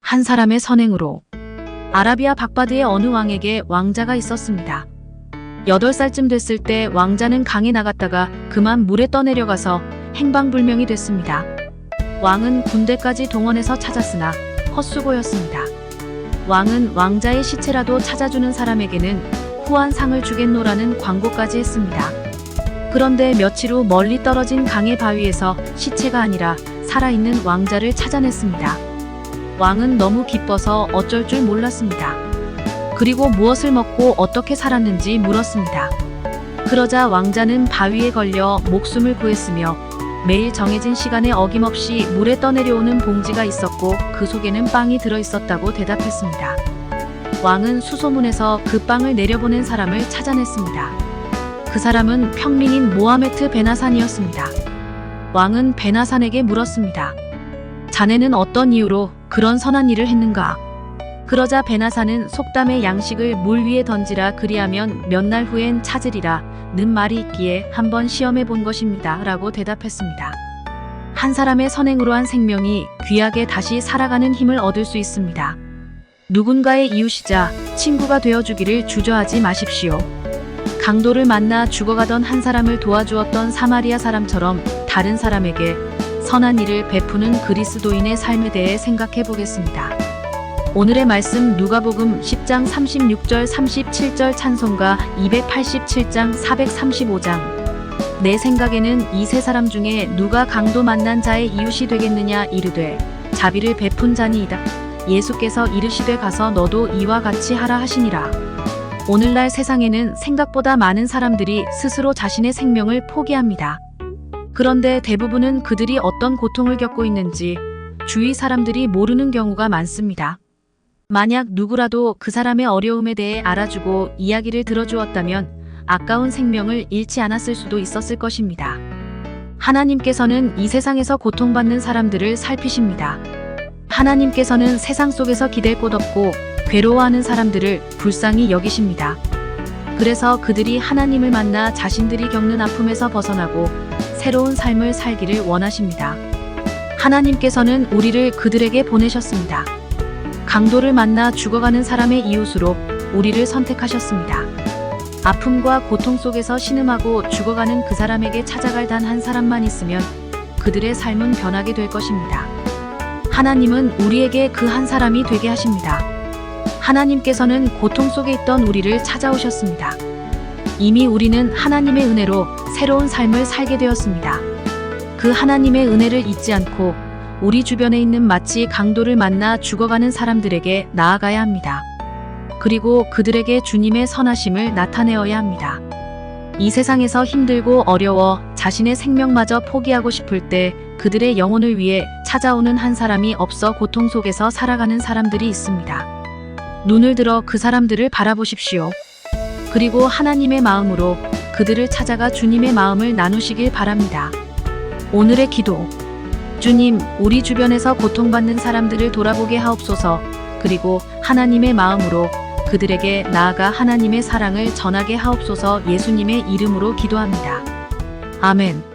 한 사람의 선행으로 아라비아 박바드의 어느 왕에게 왕자가 있었습니다. 8살쯤 됐을 때 왕자는 강에 나갔다가 그만 물에 떠내려가서 행방불명이 됐습니다. 왕은 군대까지 동원해서 찾았으나 헛수고였습니다. 왕은 왕자의 시체라도 찾아주는 사람에게는 후한 상을 주겠노라는 광고까지 했습니다. 그런데 며칠 후 멀리 떨어진 강의 바위에서 시체가 아니라 살아있는 왕자를 찾아냈습니다. 왕은 너무 기뻐서 어쩔 줄 몰랐습니다. 그리고 무엇을 먹고 어떻게 살았는지 물었습니다. 그러자 왕자는 바위에 걸려 목숨을 구했으며 매일 정해진 시간에 어김없이 물에 떠내려오는 봉지가 있었고 그 속에는 빵이 들어있었다고 대답했습니다. 왕은 수소문에서 그 빵을 내려보낸 사람을 찾아냈습니다. 그 사람은 평민인 모하메트 베나산이었습니다. 왕은 베나산에게 물었습니다. 자네는 어떤 이유로 그런 선한 일을 했는가? 그러자 베나산은 속담의 양식을 물 위에 던지라 그리하면 몇 날 후엔 찾으리라 는 말이 있기에 한번 시험해 본 것입니다. 라고 대답했습니다. 한 사람의 선행으로 한 생명이 귀하게 다시 살아가는 힘을 얻을 수 있습니다. 누군가의 이웃이자 친구가 되어주기를 주저하지 마십시오. 강도를 만나 죽어가던 한 사람을 도와주었던 사마리아 사람처럼 다른 사람에게 선한 일을 베푸는 그리스도인의 삶에 대해 생각해 보겠습니다. 오늘의 말씀 누가복음 10장 36절 37절 찬송가 287장 435장. 내 생각에는 이 세 사람 중에 누가 강도 만난 자의 이웃이 되겠느냐 이르되 자비를 베푼 자니이다. 예수께서 이르시되 가서 너도 이와 같이 하라 하시니라. 오늘날 세상에는 생각보다 많은 사람들이 스스로 자신의 생명을 포기합니다. 그런데 대부분은 그들이 어떤 고통을 겪고 있는지 주위 사람들이 모르는 경우가 많습니다. 만약 누구라도 그 사람의 어려움에 대해 알아주고 이야기를 들어주었다면 아까운 생명을 잃지 않았을 수도 있었을 것입니다. 하나님께서는 이 세상에서 고통받는 사람들을 살피십니다. 하나님께서는 세상 속에서 기댈 곳 없고 괴로워하는 사람들을 불쌍히 여기십니다. 그래서 그들이 하나님을 만나 자신들이 겪는 아픔에서 벗어나고 새로운 삶을 살기를 원하십니다. 하나님께서는 우리를 그들에게 보내셨습니다. 강도를 만나 죽어가는 사람의 이웃으로 우리를 선택하셨습니다. 아픔과 고통 속에서 신음하고 죽어가는 그 사람에게 찾아갈 단 한 사람만 있으면 그들의 삶은 변하게 될 것입니다. 하나님은 우리에게 그 한 사람이 되게 하십니다. 하나님께서는 고통 속에 있던 우리를 찾아오셨습니다. 이미 우리는 하나님의 은혜로 새로운 삶을 살게 되었습니다. 그 하나님의 은혜를 잊지 않고 우리 주변에 있는 마치 강도를 만나 죽어가는 사람들에게 나아가야 합니다. 그리고 그들에게 주님의 선하심을 나타내어야 합니다. 이 세상에서 힘들고 어려워 자신의 생명마저 포기하고 싶을 때 그들의 영혼을 위해 찾아오는 한 사람이 없어 고통 속에서 살아가는 사람들이 있습니다. 눈을 들어 그 사람들을 바라보십시오. 그리고 하나님의 마음으로 그들을 찾아가 주님의 마음을 나누시길 바랍니다. 오늘의 기도. 주님, 우리 주변에서 고통받는 사람들을 돌아보게 하옵소서. 그리고 하나님의 마음으로 그들에게 나아가 하나님의 사랑을 전하게 하옵소서. 예수님의 이름으로 기도합니다. 아멘.